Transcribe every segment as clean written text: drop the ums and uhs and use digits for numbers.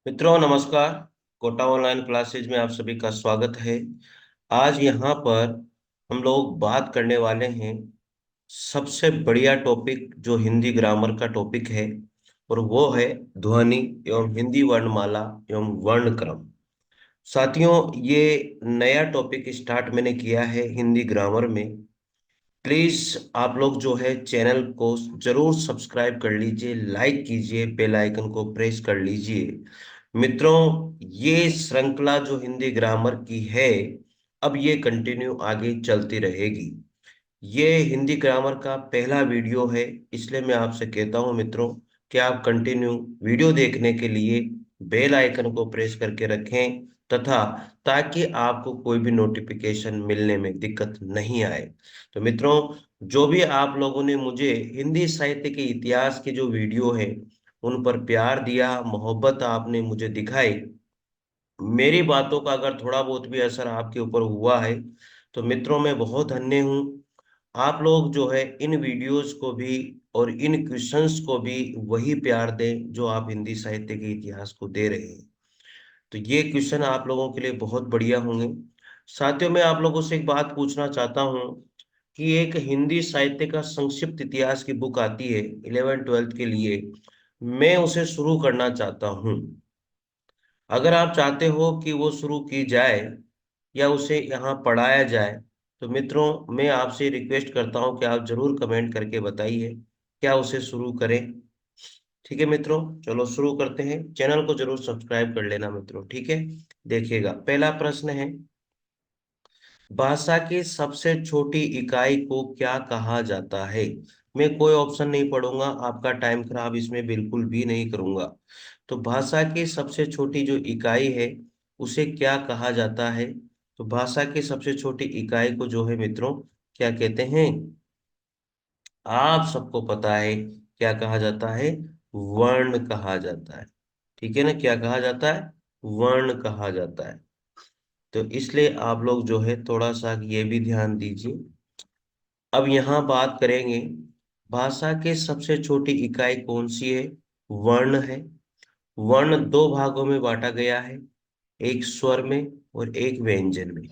मित्रों नमस्कार। Kota online classes में आप सभी का स्वागत है। आज यहाँ पर हम लोग बात करने वाले हैं सबसे बढ़िया टॉपिक जो हिंदी ग्रामर का टॉपिक है, और वो है ध्वनि एवं हिंदी वर्णमाला एवं वर्ण क्रम। साथियों, ये नया टॉपिक स्टार्ट मैंने किया है हिंदी ग्रामर में। प्लीज आप लोग जो है चैनल को जरूर सब्सक्राइब कर लीजिए, लाइक कीजिए, बेल आइकन को प्रेस कर लीजिए। मित्रों, ये श्रृंखला जो हिंदी ग्रामर की है, अब ये कंटिन्यू आगे चलती रहेगी। ये हिंदी ग्रामर का पहला वीडियो है, इसलिए मैं आपसे कहता हूं मित्रों कि आप कंटिन्यू वीडियो देखने के लिए बेल आइकन को प्रेस करके रखें, तथा ताकि आपको कोई भी नोटिफिकेशन मिलने में दिक्कत नहीं आए। तो मित्रों, जो भी आप लोगों ने मुझे हिंदी साहित्य के इतिहास के जो वीडियो है उन पर प्यार दिया, मोहब्बत आपने मुझे दिखाई, मेरी बातों का अगर थोड़ा बहुत भी असर आपके ऊपर हुआ है, तो मित्रों मैं बहुत धन्य हूँ। आप लोग जो है इन वीडियोस को भी और इन क्वेश्चंस को भी वही प्यार दें जो आप हिंदी साहित्य के इतिहास को दे रहे हैं। तो ये क्वेश्चन आप लोगों के लिए बहुत बढ़िया होंगे। साथियों, मैं आप लोगों से एक बात पूछना चाहता हूँ कि एक हिंदी साहित्य का संक्षिप्त इतिहास की बुक आती है 11th 12th के लिए, मैं उसे शुरू करना चाहता हूँ। अगर आप चाहते हो कि वो शुरू की जाए या उसे यहाँ पढ़ाया जाए, तो मित्रों मैं आपसे रिक्वेस्ट करता हूँ कि आप जरूर कमेंट करके बताइए क्या उसे शुरू करें। ठीक है मित्रों, चलो शुरू करते हैं। चैनल को जरूर सब्सक्राइब कर लेना मित्रों, ठीक है। देखिएगा, पहला प्रश्न है, भाषा की सबसे छोटी इकाई को क्या कहा जाता है। मैं कोई ऑप्शन नहीं पढ़ूंगा, आपका टाइम खराब इसमें बिल्कुल भी नहीं करूंगा। तो भाषा की सबसे छोटी जो इकाई है उसे क्या कहा जाता है। तो भाषा की सबसे छोटी इकाई को जो है मित्रों क्या कहते हैं, आप सबको पता है क्या कहा जाता है, वर्ण कहा जाता है। ठीक है ना, क्या कहा जाता है, वर्ण कहा जाता है। तो इसलिए आप लोग जो है थोड़ा सा ये भी ध्यान दीजिए। अब यहाँ बात करेंगे, भाषा के सबसे छोटी इकाई कौन सी है, वर्ण है। वर्ण दो भागों में बांटा गया है, एक स्वर में और एक व्यंजन में।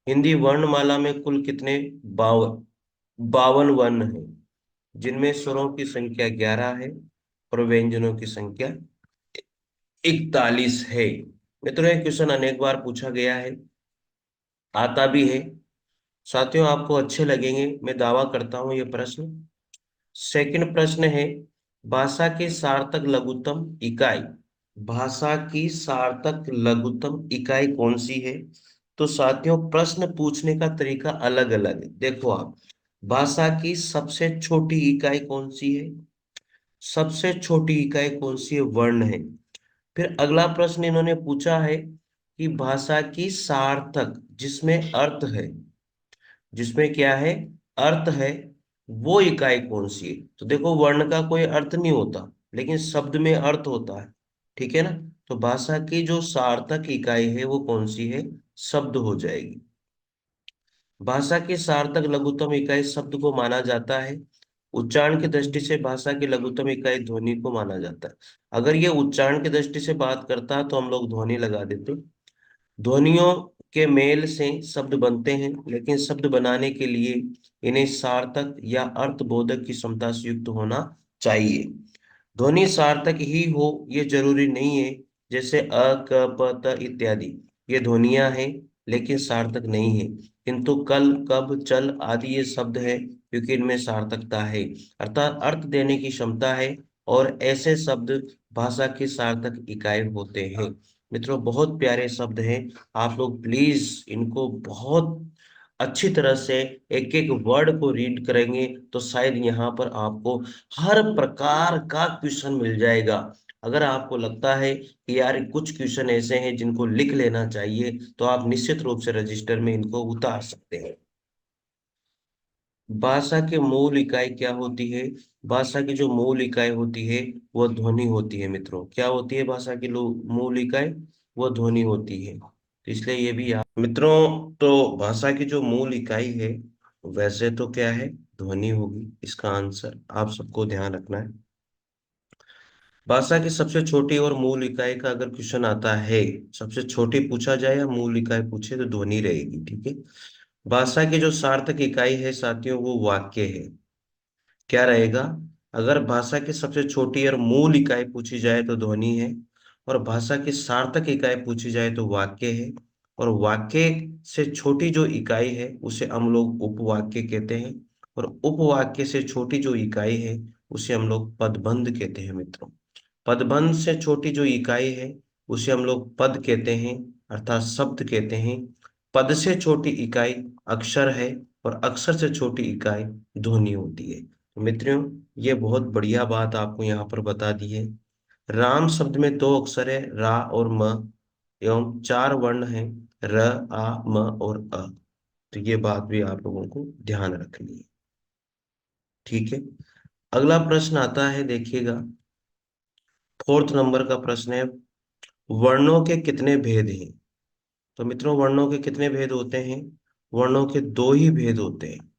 हिंदी वर्णमाला में कुल कितने, 52 वर्ण है, जिनमें स्वरों की संख्या 11 है और व्यंजनों की संख्या 41 है। मित्रों, ये क्वेश्चन अनेक बार पूछा गया है, आता भी है। साथियों, आपको अच्छे लगेंगे, मैं दावा करता हूं ये प्रश्न। सेकंड प्रश्न है, भाषा की सार्थक लघुत्तम इकाई, भाषा की सार्थक लघुत्तम इकाई कौन सी है। तो साथियों, प्रश्न पूछने का तरीका अलग अलग है। देखो आप, भाषा की सबसे छोटी इकाई कौन सी है, सबसे छोटी इकाई कौन सी है, वर्ण है। फिर अगला प्रश्न इन्होंने पूछा है कि भाषा की सार्थक, जिसमें अर्थ है, जिसमें क्या है, अर्थ है, वो इकाई कौन सी है। तो देखो, वर्ण का कोई अर्थ नहीं होता, लेकिन शब्द में अर्थ होता है। ठीक है ना। तो भाषा की जो सार्थक इकाई है वो कौन सी है, शब्द हो जाएगी। भाषा की सार्थक लघुत्तम इकाई शब्द को माना जाता है। उच्चारण की दृष्टि से भाषा की लघुत्तम इकाई ध्वनि को माना जाता है। अगर ये उच्चारण की दृष्टि से बात करता है तो हम लोग ध्वनि लगा देते। ध्वनियों के मेल से शब्द बनते हैं, लेकिन शब्द बनाने के लिए इन्हें सार्थक या अर्थबोधक की क्षमता से युक्त होना चाहिए। ध्वनि सार्थक ही हो ये जरूरी नहीं है। जैसे अ, क, प, त इत्यादि, ये ध्वनियां हैं लेकिन सार्थक नहीं है। किंतु कल, कब, चल आदि ये शब्द है क्योंकि इनमें सार्थकता है, अर्थात अर्थ देने की क्षमता है। और ऐसे शब्द भाषा की सार्थक इकाई होते हैं। मित्रों, बहुत प्यारे शब्द हैं। आप लोग प्लीज इनको बहुत अच्छी तरह से एक एक वर्ड को रीड करेंगे तो शायद यहाँ पर आपको हर प्रकार का क्वेश्चन मिल जाएगा। अगर आपको लगता है कि यार कुछ क्वेश्चन ऐसे हैं जिनको लिख लेना चाहिए, तो आप निश्चित रूप से रजिस्टर में इनको उतार सकते हैं। भाषा की मूल इकाई क्या होती है। भाषा की जो मूल इकाई होती है वो ध्वनि होती है। मित्रों, क्या होती है भाषा की मूल इकाई, वो ध्वनि होती है। तो इसलिए ये भी याद मित्रों, तो भाषा की जो मूल इकाई है वैसे तो क्या है, ध्वनि होगी। इसका आंसर आप सबको ध्यान रखना है। भाषा की सबसे छोटी और मूल इकाई का अगर क्वेश्चन आता है, सबसे छोटी पूछा जाए या मूल इकाई पूछे, तो ध्वनि रहेगी। ठीक है। भाषा की जो सार्थक इकाई है साथियों, वो वाक्य है। क्या रहेगा? अगर भाषा की सबसे छोटी और मूल इकाई पूछी जाए तो ध्वनि है, और भाषा की सार्थक इकाई पूछी जाए तो वाक्य है, और वाक्य से छोटी जो इकाई है उसे हम लोग उपवाक्य कहते हैं, और उपवाक्य से छोटी जो इकाई है उसे हम लोग पदबंध कहते हैं मित्रों। पदबंध से छोटी जो इकाई है उसे हम लोग पद कहते हैं, अर्थात शब्द कहते हैं। पद से छोटी इकाई अक्षर है, और अक्षर से छोटी इकाई ध्वनि होती है। तो मित्रों, ये बहुत बढ़िया बात आपको यहाँ पर बता दी है। राम शब्द में दो अक्षर है, रा और म, एवं चार वर्ण हैं, र, आ, म और अ। तो ये बात भी आप लोगों को ध्यान रखनी है। ठीक है। अगला प्रश्न आता है, देखिएगा। फोर्थ नंबर का प्रश्न है, वर्णों के कितने भेद हैं? तो मित्रों, वर्णों के कितने भेद होते हैं? वर्णों के दो ही भेद होते हैं।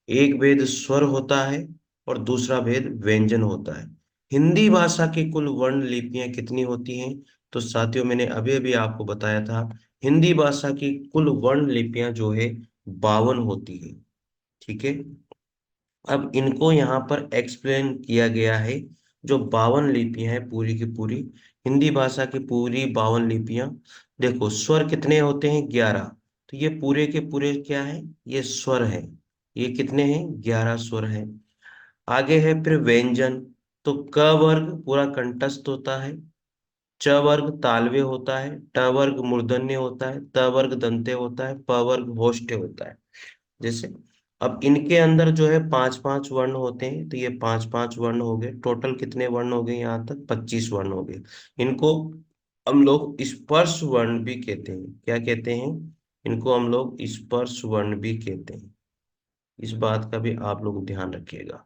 एक भेद स्वर होता है और दूसरा भेद व्यंजन होता है। हिंदी भाषा की कुल वर्ण लिपियां कितनी होती हैं? तो साथियों, मैंने अभी अभी आपको बताया था, हिंदी भाषा की कुल वर्ण लिपियां जो है 52 होती है। ठीक है। अब इनको यहाँ पर एक्सप्लेन किया गया है। जो 52 लिपियां हैं पूरी की पूरी, हिंदी भाषा की पूरी 52 लिपियां। देखो, स्वर कितने होते हैं? 11। तो ये पूरे के पूरे क्या है? ये स्वर है। ये कितने हैं? 11 स्वर हैं। आगे है फिर व्यंजन। तो क वर्ग पूरा कंठस्थ होता है, च वर्ग तालव्य होता है, ट वर्ग मूर्धन्य होता है, त वर्ग दंत्य होता है, प वर्ग होष्ठ्य होता है। जैसे, अब इनके अंदर जो है पांच पांच वर्ण होते हैं, तो ये पांच पांच वर्ण हो गए। टोटल कितने वर्ण हो गए? यहाँ तक 25 वर्ण हो गए। इनको हम लोग स्पर्श वर्ण भी कहते हैं। क्या कहते हैं? इनको हम लोग स्पर्श वर्ण भी कहते हैं। इस बात का भी आप लोग ध्यान रखिएगा।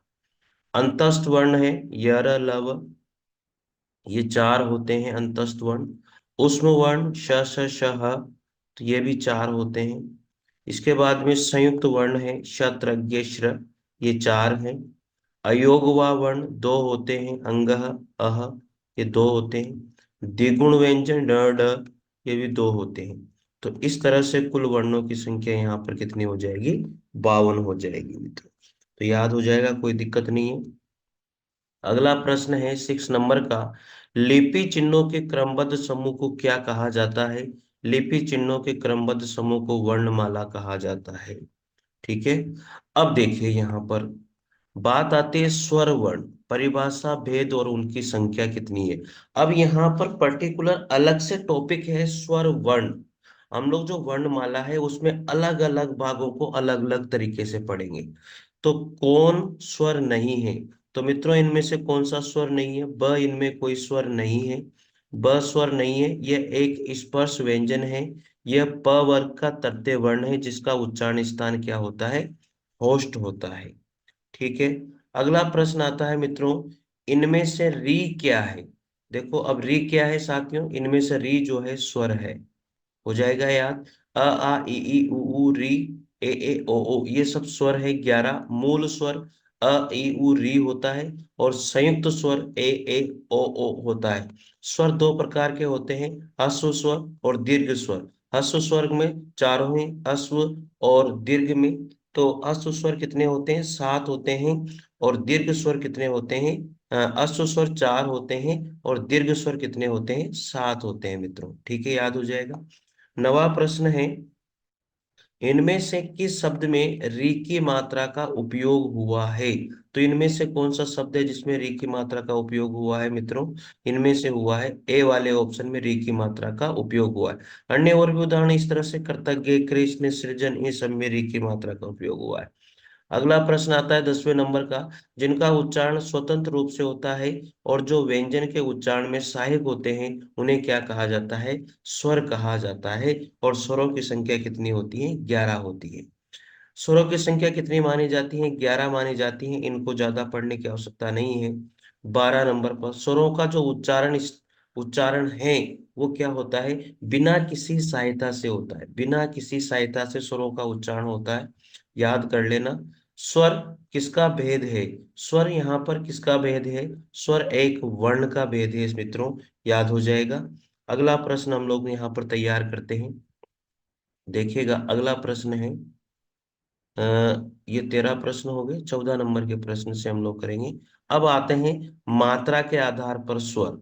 अंतस्थ वर्ण है यर लव, ये चार होते हैं अंतस्थ वर्ण। उष्म वर्ण श श श ह, तो ये भी चार होते हैं। इसके बाद में संयुक्त वर्ण है शत्र ज्ञ श्र, ये चार हैं। अयोगवा वर्ण दो होते हैं, अंगः अह, ये दो होते हैं। द्विगुण व्यंजन ड ड, ये भी दो होते हैं। तो इस तरह से कुल वर्णों की संख्या यहाँ पर कितनी हो जाएगी? 52 हो जाएगी मित्रों। तो याद हो जाएगा, कोई दिक्कत नहीं है। अगला प्रश्न है 6 नंबर का, लिपि चिन्हों के क्रमबद्ध समूह को क्या कहा जाता है? लिपि चिन्हों के क्रमबद्ध समूह को वर्णमाला कहा जाता है। ठीक है। अब देखिए, यहाँ पर बात आती है स्वर वर्ण, परिभाषा, भेद और उनकी संख्या कितनी है। अब यहाँ पर पर्टिकुलर अलग से टॉपिक है स्वर वर्ण। हम लोग जो वर्णमाला है उसमें अलग अलग भागों को अलग अलग तरीके से पढ़ेंगे। तो कौन स्वर नहीं है? तो मित्रों, इनमें से कौन सा स्वर नहीं है? ब, इनमें कोई स्वर नहीं है। ब स्वर नहीं है, यह एक स्पर्श व्यंजन है। यह प वर्ग का तृतीय वर्ण है, जिसका उच्चारण स्थान क्या होता है? होस्ट होता है। ठीक है। अगला प्रश्न आता है मित्रों, इनमें से री क्या है? देखो, अब री क्या है साथियों? इनमें से री जो है स्वर है। हो जाएगा याद। अ आ इ ई उ ऊ री, ए ओ ओ, ये सब स्वर है 11। मूल स्वर अ ई उ री होता है, और संयुक्त स्वर ए ओ होता है। स्वर दो प्रकार के होते हैं, ह्रस्व स्वर और दीर्घ स्वर। ह्रस्व स्वर में चारों हैं, ह्रस्व और दीर्घ में। तो ह्रस्व स्वर कितने होते हैं? 7 होते हैं। और दीर्घ स्वर कितने होते हैं? ह्रस्व स्वर 4 होते हैं, और दीर्घ स्वर कितने होते हैं? 7 होते हैं मित्रों। ठीक है, याद हो जाएगा। नवा प्रश्न है, इनमें से किस शब्द में री की मात्रा का उपयोग हुआ है? तो इनमें से कौन सा शब्द है जिसमें री की मात्रा का उपयोग हुआ है मित्रों? इनमें से हुआ है ए वाले ऑप्शन में री की मात्रा का उपयोग हुआ है। अन्य और भी उदाहरण इस तरह से कृतज्ञ, कृष्ण, सृजन, ये सब में री की मात्रा का उपयोग हुआ है। अगला प्रश्न आता है 10वें नंबर का, जिनका उच्चारण स्वतंत्र रूप से होता है और जो व्यंजन के उच्चारण में सहायक होते हैं, उन्हें क्या कहा जाता है? स्वर कहा जाता है। और स्वरों की संख्या कितनी होती है? 11 होती है। स्वरों की संख्या कितनी मानी जाती है? 11 मानी जाती है। इनको ज्यादा पढ़ने की आवश्यकता नहीं है। 12 नंबर पर, स्वरों का जो उच्चारण है वो क्या होता है? बिना किसी सहायता से होता है। बिना किसी सहायता से स्वरों का उच्चारण होता है। याद कर लेना। स्वर किसका भेद है? स्वर यहाँ पर किसका भेद है? स्वर एक वर्ण का भेद है मित्रों, याद हो जाएगा। अगला प्रश्न हम लोग यहाँ पर तैयार करते हैं। देखिएगा अगला प्रश्न है, अ, ये 13 प्रश्न हो गए, 14 नंबर के प्रश्न से हम लोग करेंगे। अब आते हैं मात्रा के आधार पर स्वर।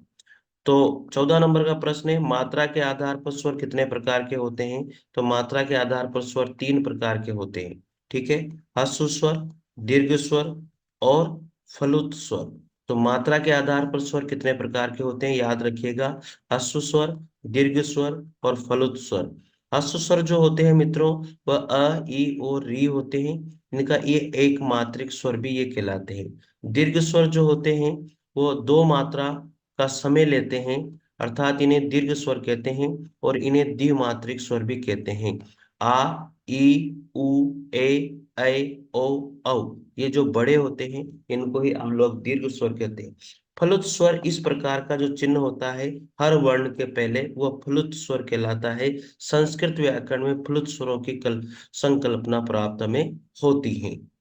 तो 14 नंबर का प्रश्न है, मात्रा के आधार पर स्वर कितने प्रकार के होते हैं? तो मात्रा के आधार पर स्वर 3 प्रकार के होते हैं। ठीक है, ह्रस्व स्वर, दीर्घ स्वर और फलुत स्वर। तो मात्रा के आधार पर स्वर कितने प्रकार के होते हैं, याद रखिएगा। ह्रस्व स्वर, दीर्घ स्वर और फलुत स्वर। ह्रस्व स्वर जो होते हैं मित्रों, वह अ, ई और री होते हैं। इनका ये एक मात्रिक स्वर भी ये कहलाते हैं। दीर्घ स्वर जो होते हैं, वो दो मात्रा का समय लेते हैं, अर्थात इन्हें दीर्घ स्वर कहते हैं। और इन्हें द्विमात्रिक स्वर भी कहते हैं। आ, ई, उ, ए, ऐ, ओ, औ, ये जो बड़े होते हैं इनको ही हम लोग दीर्घ स्वर कहते हैं। फलुत स्वर इस प्रकार का जो चिन्ह होता है हर वर्ण के पहले, वह फलुत स्वर कहलाता है। संस्कृत व्याकरण में फलुत स्वरों की संकल्पना प्राप्त में होती है।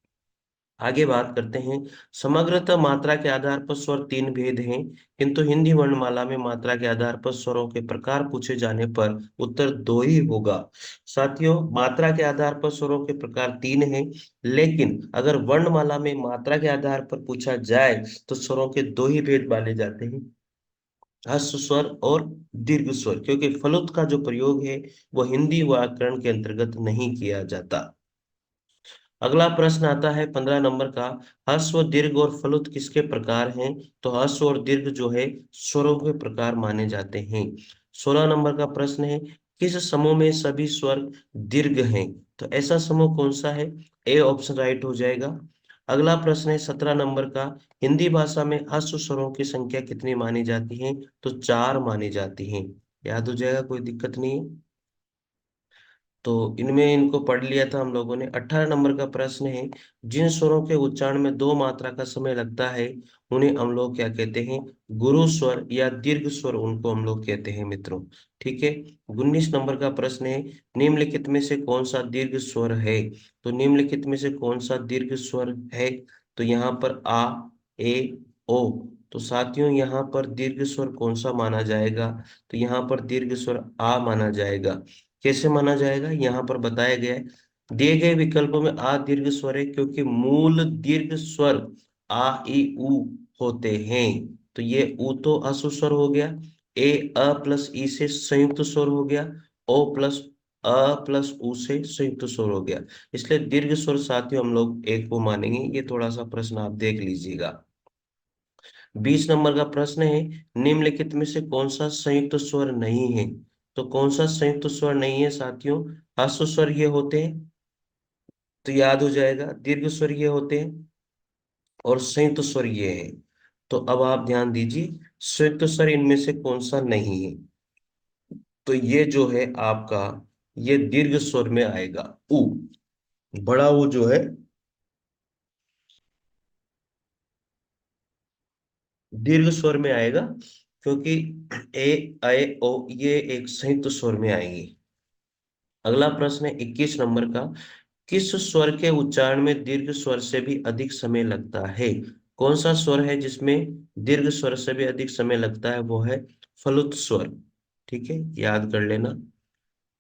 आगे बात करते हैं, समग्रतः मात्रा के आधार पर स्वर 3 भेद हैं, किंतु हिंदी वर्णमाला में मात्रा के आधार पर स्वरों के प्रकार पूछे जाने पर उत्तर 2 ही होगा। साथियों, मात्रा के आधार पर स्वरों के प्रकार 3 हैं, लेकिन अगर वर्णमाला में मात्रा के आधार पर पूछा जाए तो स्वरों के 2 ही भेद माने जाते हैं, ह्रस्व स्वर और दीर्घ स्वर, क्योंकि फलुत का जो प्रयोग है वह हिंदी व्याकरण के अंतर्गत नहीं किया जाता। अगला प्रश्न आता है 15 नंबर का, ह्रस्व, दीर्घ और फलुत किसके प्रकार हैं? तो ह्रस्व और दीर्घ जो है स्वरों के प्रकार माने जाते हैं। 16 नंबर का प्रश्न है, किस समूह में सभी स्वर दीर्घ हैं? तो ऐसा समूह कौन सा है? ए ऑप्शन राइट हो जाएगा। अगला प्रश्न है 17 नंबर का, हिंदी भाषा में ह्रस्व स्वरों की संख्या कितनी मानी जाती है? तो 4 मानी जाती है, याद हो जाएगा, कोई दिक्कत नहीं है। तो इनमें इनको पढ़ लिया था हम लोगों ने। 18 नंबर का प्रश्न है, जिन स्वरों के उच्चारण में 2 मात्रा का समय लगता है उन्हें हम लोग क्या कहते हैं? गुरु स्वर या दीर्घ स्वर उनको हम लोग कहते हैं मित्रों। ठीक है। 19 नंबर का प्रश्न है, निम्नलिखित में से कौन सा दीर्घ स्वर है? तो निम्नलिखित में से कौन सा दीर्घ स्वर है? तो यहाँ पर आ, ए, ओ। तो साथियों यहाँ पर दीर्घ स्वर कौन सा माना जाएगा? तो यहाँ पर दीर्घ स्वर आ माना जाएगा। कैसे माना जाएगा, यहाँ पर बताया गया है। दिए गए विकल्पों में आ दीर्घ स्वर है क्योंकि मूल दीर्घ स्वर आ, ई, उ होते हैं। तो ये उ तो अश्व स्वर हो गया। ए अ प्लस ई से संयुक्त स्वर हो गया। ओ प्लस अ प्लस उ से संयुक्त स्वर हो गया। इसलिए दीर्घ स्वर साथियों हम लोग एक को मानेंगे। ये थोड़ा सा प्रश्न आप देख लीजिएगा। 20 नंबर का प्रश्न है, निम्नलिखित में से कौन सा संयुक्त स्वर नहीं है? तो कौन सा संयुक्त स्वर नहीं है साथियों? ह्रस्व स्वर ये होते हैं, तो याद हो जाएगा। दीर्घ स्वर ये होते हैं और संयुक्त स्वर ये है। तो अब आप ध्यान दीजिए, संयुक्त स्वर इनमें से कौन सा नहीं है? तो ये जो है आपका, ये दीर्घ स्वर में आएगा। उ, बड़ा उ जो है दीर्घ स्वर में आएगा, क्योंकि ए, ऐ, ओ ये एक संयुक्त स्वर में आएंगे। अगला प्रश्न है 21 नंबर का, किस स्वर के उच्चारण में दीर्घ स्वर से भी अधिक समय लगता है? कौन सा स्वर है जिसमें दीर्घ स्वर से भी अधिक समय लगता है? वो है फलुत स्वर। ठीक है, याद कर लेना।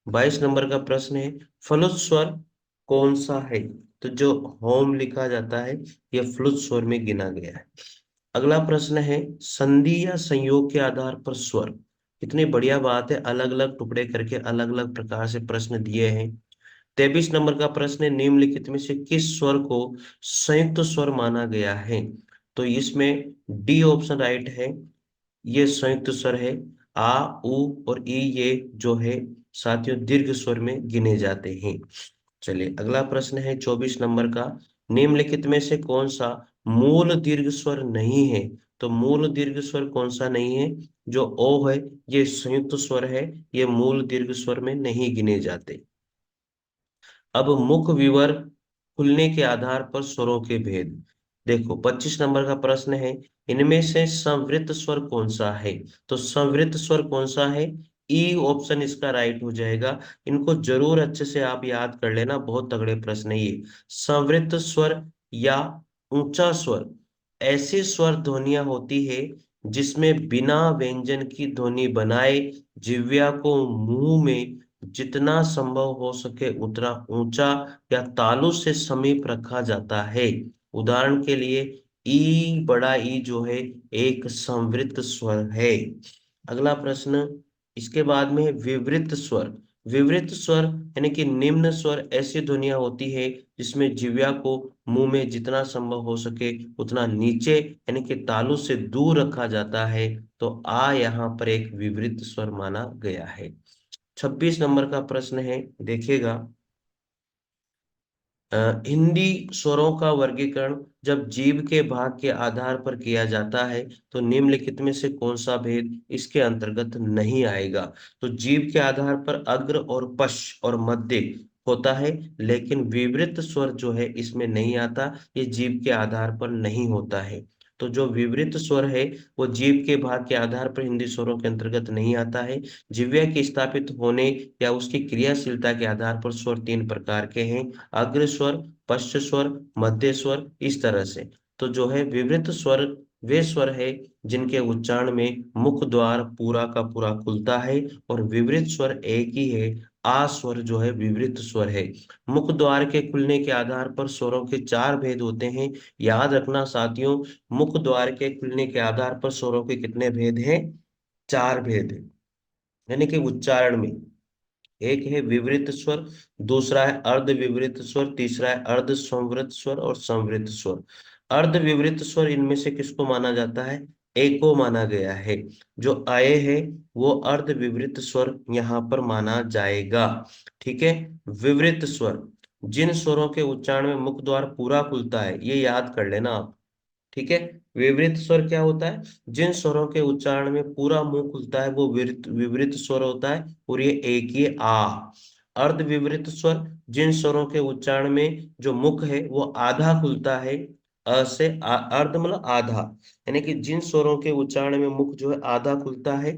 22 नंबर का प्रश्न है, फलुत स्वर कौन सा है? तो जो होम लिखा जाता है यह फलुत स्वर में गिना गया है। अगला प्रश्न है, संधि या संयोग के आधार पर स्वर। कितनी बढ़िया बात है, अलग अलग टुकड़े करके अलग अलग प्रकार से प्रश्न दिए हैं। 23 नंबर का प्रश्न है, निम्नलिखित में से किस स्वर को संयुक्त स्वर माना गया है? तो इसमें डी ऑप्शन राइट है, ये संयुक्त स्वर है। आ, उ और ई ये जो है साथियों दीर्घ स्वर में गिने जाते हैं। चलिए अगला प्रश्न है 24 नंबर का, निम्नलिखित में से कौन सा मूल दीर्घ स्वर नहीं है? तो मूल दीर्घ स्वर कौन सा नहीं है? जो ओ है ये संयुक्त स्वर है, ये मूल दीर्घ स्वर में नहीं गिने जाते। अब मुख विवर खुलने के आधार पर स्वरों के भेद। देखो 25 नंबर का प्रश्न है, इनमें से संवृत स्वर कौन सा है? तो संवृत स्वर कौन सा है? ई ऑप्शन इसका राइट हो जाएगा। इनको जरूर अच्छे से आप याद कर लेना, बहुत तगड़े प्रश्न है ये। संवृत स्वर या ऊंचा स्वर ऐसी स्वर ध्वनियां होती है जिसमें बिना व्यंजन की ध्वनि बनाए जिह्वा को मुंह में जितना संभव हो सके उतना ऊंचा या तालु से समीप रखा जाता है। उदाहरण के लिए ई, बड़ा ई जो है एक संवृत स्वर है। अगला प्रश्न इसके बाद में है विवृत स्वर। विवृत स्वर यानी कि निम्न स्वर ऐसी ध्वनियां होती है जिसमें जिह्वा को मुंह में जितना संभव हो सके उतना नीचे यानी कि तालु से दूर रखा जाता है। तो आ यहाँ पर एक विवृत स्वर माना गया है। 26 नंबर का प्रश्न है, देखिएगा। हिंदी स्वरों का वर्गीकरण जब जीभ के भाग के आधार पर किया जाता है तो निम्नलिखित में से कौन सा भेद इसके अंतर्गत नहीं आएगा। तो जीभ के आधार पर अग्र और पश्च और मध्य होता है, लेकिन विवृत स्वर जो है इसमें नहीं आता, ये जीभ के आधार पर नहीं होता है। तो जो विवृत स्वर है वो जीभ के भाग के आधार पर हिंदी स्वरों के अंतर्गत नहीं आता है। जिह्वा के स्थापित होने या उसकी क्रियाशीलता के आधार पर स्वर तीन प्रकार के हैं, अग्र स्वर, पश्च स्वर, मध्य स्वर, इस तरह से। तो जो है विवृत स्वर वे स्वर है जिनके उच्चारण में मुख द्वार पूरा का पूरा खुलता है, और विवृत स्वर एक ही है, आ स्वर जो है विवृत स्वर है। मुख द्वार के खुलने के आधार पर स्वरों के चार भेद होते हैं। याद रखना साथियों, मुख द्वार के खुलने के आधार पर स्वरों के कितने भेद हैं? चार भेद है, यानी कि उच्चारण में। एक है विवृत स्वर, दूसरा है अर्ध विवृत स्वर, तीसरा है अर्ध संवृत स्वर और संवृत स्वर। अर्ध विवृत स्वर इनमें से किसको माना जाता है? एक को माना गया है। जो अय है वो अर्ध विवृत स्वर यहाँ पर माना जाएगा। ठीक है। विवृत स्वर जिन स्वरों के उच्चारण में मुख द्वार पूरा खुलता है, ये याद कर लेना आप। ठीक है। विवृत स्वर क्या होता है? जिन स्वरों के उच्चारण में पूरा मुंह खुलता है वो विवृत विवृत स्वर होता है, और ये एक ही आ। अर्ध विवृत स्वर जिन स्वरों के उच्चारण में जो मुख है वो आधा खुलता है, अ से अर्ध मतलब आधा, यानी कि जिन स्वरों के उच्चारण में मुख जो है आधा खुलता है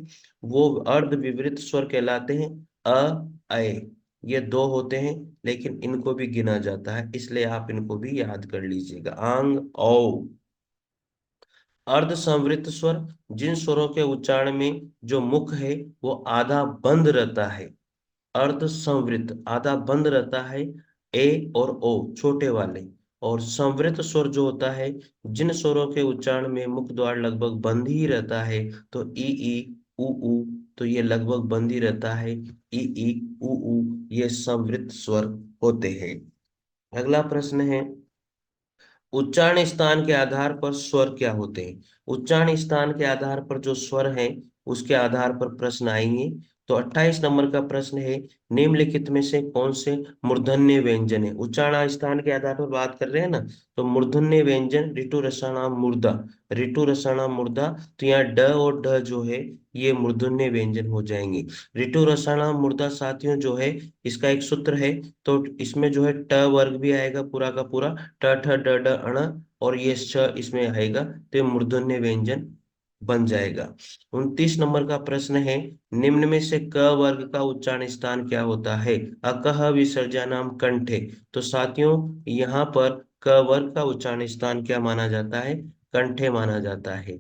वो अर्ध विवृत स्वर कहलाते हैं। अ, ऐ, ये दो होते हैं, लेकिन इनको भी गिना जाता है, इसलिए आप इनको भी याद कर लीजिएगा। आंग, औ। अर्ध संवृत स्वर जिन स्वरों के उच्चारण में जो मुख है वो आधा बंद रहता है। अर्ध संवृत आधा बंद रहता है, ए और ओ छोटे वाले। और संवृत स्वर जो होता है जिन स्वरों के उच्चारण में मुख द्वार लगभग बंद ही रहता है, तो ई, उ, तो ये लगभग बंद ही रहता है। ई, उ, ये संवृत स्वर होते हैं। अगला प्रश्न है, उच्चारण स्थान के आधार पर स्वर क्या होते हैं? उच्चारण स्थान के आधार पर जो स्वर हैं उसके आधार पर प्रश्न आएंगे। तो 28 नंबर का प्रश्न है, निम्नलिखित में से कौन से मूर्धन्य व्यंजन है? उच्चारण स्थान के आधार पर बात कर रहे हैं ना, तो मूर्धन्य व्यंजन ऋतु रसाणाम मूर्धा, ऋतु रसाणाम मूर्धा। तो यहाँ ड और ढ जो है ये मूर्धन्य व्यंजन हो जाएंगे। ऋतु रसाणाम मूर्धा साथियों जो है इसका एक सूत्र है, तो इसमें जो है ट वर्ग भी आएगा पूरा का पूरा, ट ठ ड ड अण, और ये श इसमें आएगा, तो ये मूर्धन्य व्यंजन बन जाएगा। 29 नंबर का प्रश्न है, निम्न में से क वर्ग का उच्चारण स्थान क्या होता है? अकह विसर्जनाम कंठे। तो साथियों यहाँ पर क वर्ग का उच्चारण स्थान क्या माना जाता है? कंठे माना जाता है।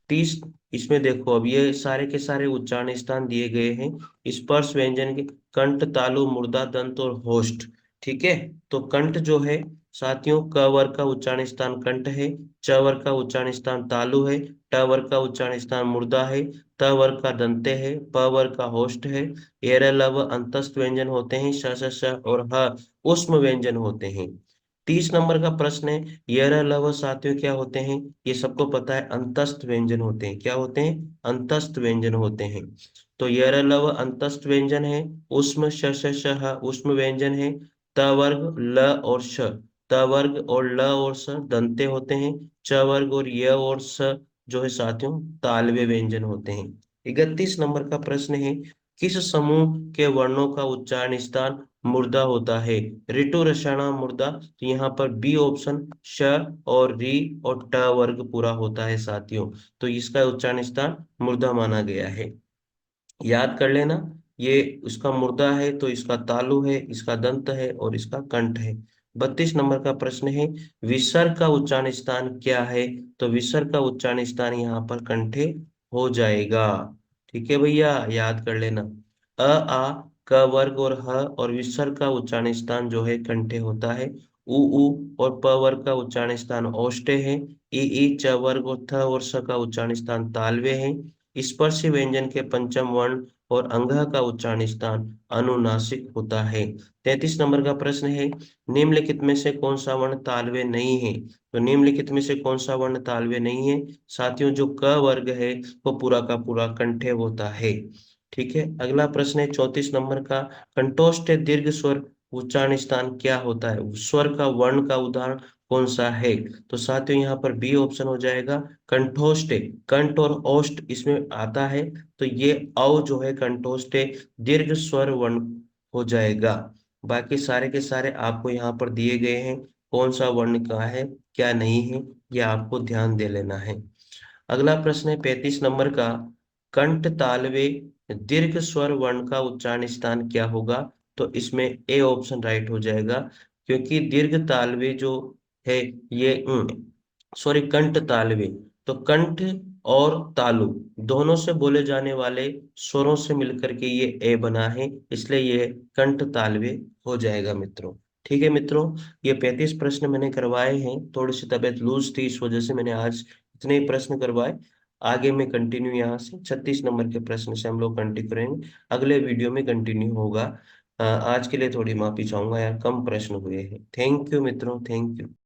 30, इसमें देखो अब ये सारे के सारे उच्चारण स्थान दिए गए हैं स्पर्श व्यंजन के, कंठ, तालु, मूर्धा, दंत और होष्ठ। ठीक है। तो कंठ जो है साथियों, क वर्ग का उच्चारण स्थान कंठ है, च वर्ग का उच्चारण स्थान तालु है, ट वर्ग का उच्चारण स्थान मूर्धा है, त वर्ग का दंते है, प वर्ग का होष्ठ है, एर लव अंतस्थ व्यंजन होते हैं, श श श और ह उष्म व्यंजन होते हैं। 30 नंबर का प्रश्न है, यर लव साथियों क्या होते हैं? ये सबको पता है, अंतस्थ व्यंजन होते हैं। क्या होते हैं? अंतस्थ व्यंजन होते हैं। तो यर लव अंतस्थ व्यंजन है। उष्म श श श ह उष्म व्यंजन है। त वर्ग ल और श, त वर्ग और ल और स दंते होते हैं। च वर्ग और य और स जो है साथियों तालव्य व्यंजन होते हैं। 31 नंबर का प्रश्न है, किस समूह के वर्णों का उच्चारण स्थान मूर्धा होता है? ऋतु रसायन मूर्धा। तो यहाँ पर बी ऑप्शन श और री और ट वर्ग पूरा होता है साथियों, तो इसका उच्चारण स्थान मूर्धा माना गया है। याद कर लेना। ये इसका मुर्दा है तो इसका तालु है, इसका दंत है और इसका कंठ है। 32 नंबर का प्रश्न है, विसर्ग का उच्चारण स्थान क्या है? तो विसर्ग का उच्चारण स्थान यहाँ पर कंठे हो जाएगा। ठीक है भैया, याद कर लेना। आ क वर्ग और ह और विसर्ग का उच्चारण स्थान जो है कंठे होता है। उ और प वर्ग का उच्चारण स्थान ओष्ठे है। ई च वर्ग और थ और स का उच्चारण स्थान तालवे है। स्पर्शी व्यंजन के पंचम वर्ण और अंगह का उच्चारण स्थान अनुनासिक होता है। 33 नंबर का प्रश्न है, निम्नलिखित में से कौन सा वर्ण तालव्य नहीं है? तो निम्नलिखित में से कौन सा वर्ण तालव्य नहीं है? साथियों, जो क वर्ग है वो पूरा का पूरा कंठे होता है। ठीक है, अगला प्रश्न है 34 नंबर का, कंठोष्ठ दीर्घ स्वर उच्चारण स्थान क्या होता है? स्वर का वर्ण का उदाहरण कौन सा है? तो साथियों यहाँ पर बी ऑप्शन हो जाएगा, कंठोष्ठ। कंठ और ओष्ठ इसमें आता है, तो ये औ जो है कंठोष्ठ दीर्घ स्वर वर्ण हो जाएगा। बाकी सारे के सारे आपको यहाँ पर दिए गए हैं, कौन सा वर्ण का है क्या नहीं है, ये आपको ध्यान दे लेना है। अगला प्रश्न है 35 नंबर का, कंठ तालवे दीर्घ स्वर वर्ण का उच्चारण स्थान क्या होगा? तो इसमें ए ऑप्शन राइट हो जाएगा, क्योंकि दीर्घ तालवे जो है ये सॉरी कंठ तालवे, तो कंठ और तालु दोनों से बोले जाने वाले स्वरों से मिलकर के ये ए बना है, इसलिए ये कंठ तालवे हो जाएगा मित्रों। ठीक है मित्रों, ये 35 प्रश्न मैंने करवाए हैं, थोड़ी सी तबीयत लूज थी इस वजह से मैंने आज इतने ही प्रश्न करवाए। आगे में कंटिन्यू यहाँ से 36 नंबर के प्रश्न से हम लोग कंटिन्यू करेंगे, अगले वीडियो में कंटिन्यू होगा। आज के लिए थोड़ी माफी चाहूंगा यार, कम प्रश्न हुए हैं। थैंक यू मित्रों, थैंक यू।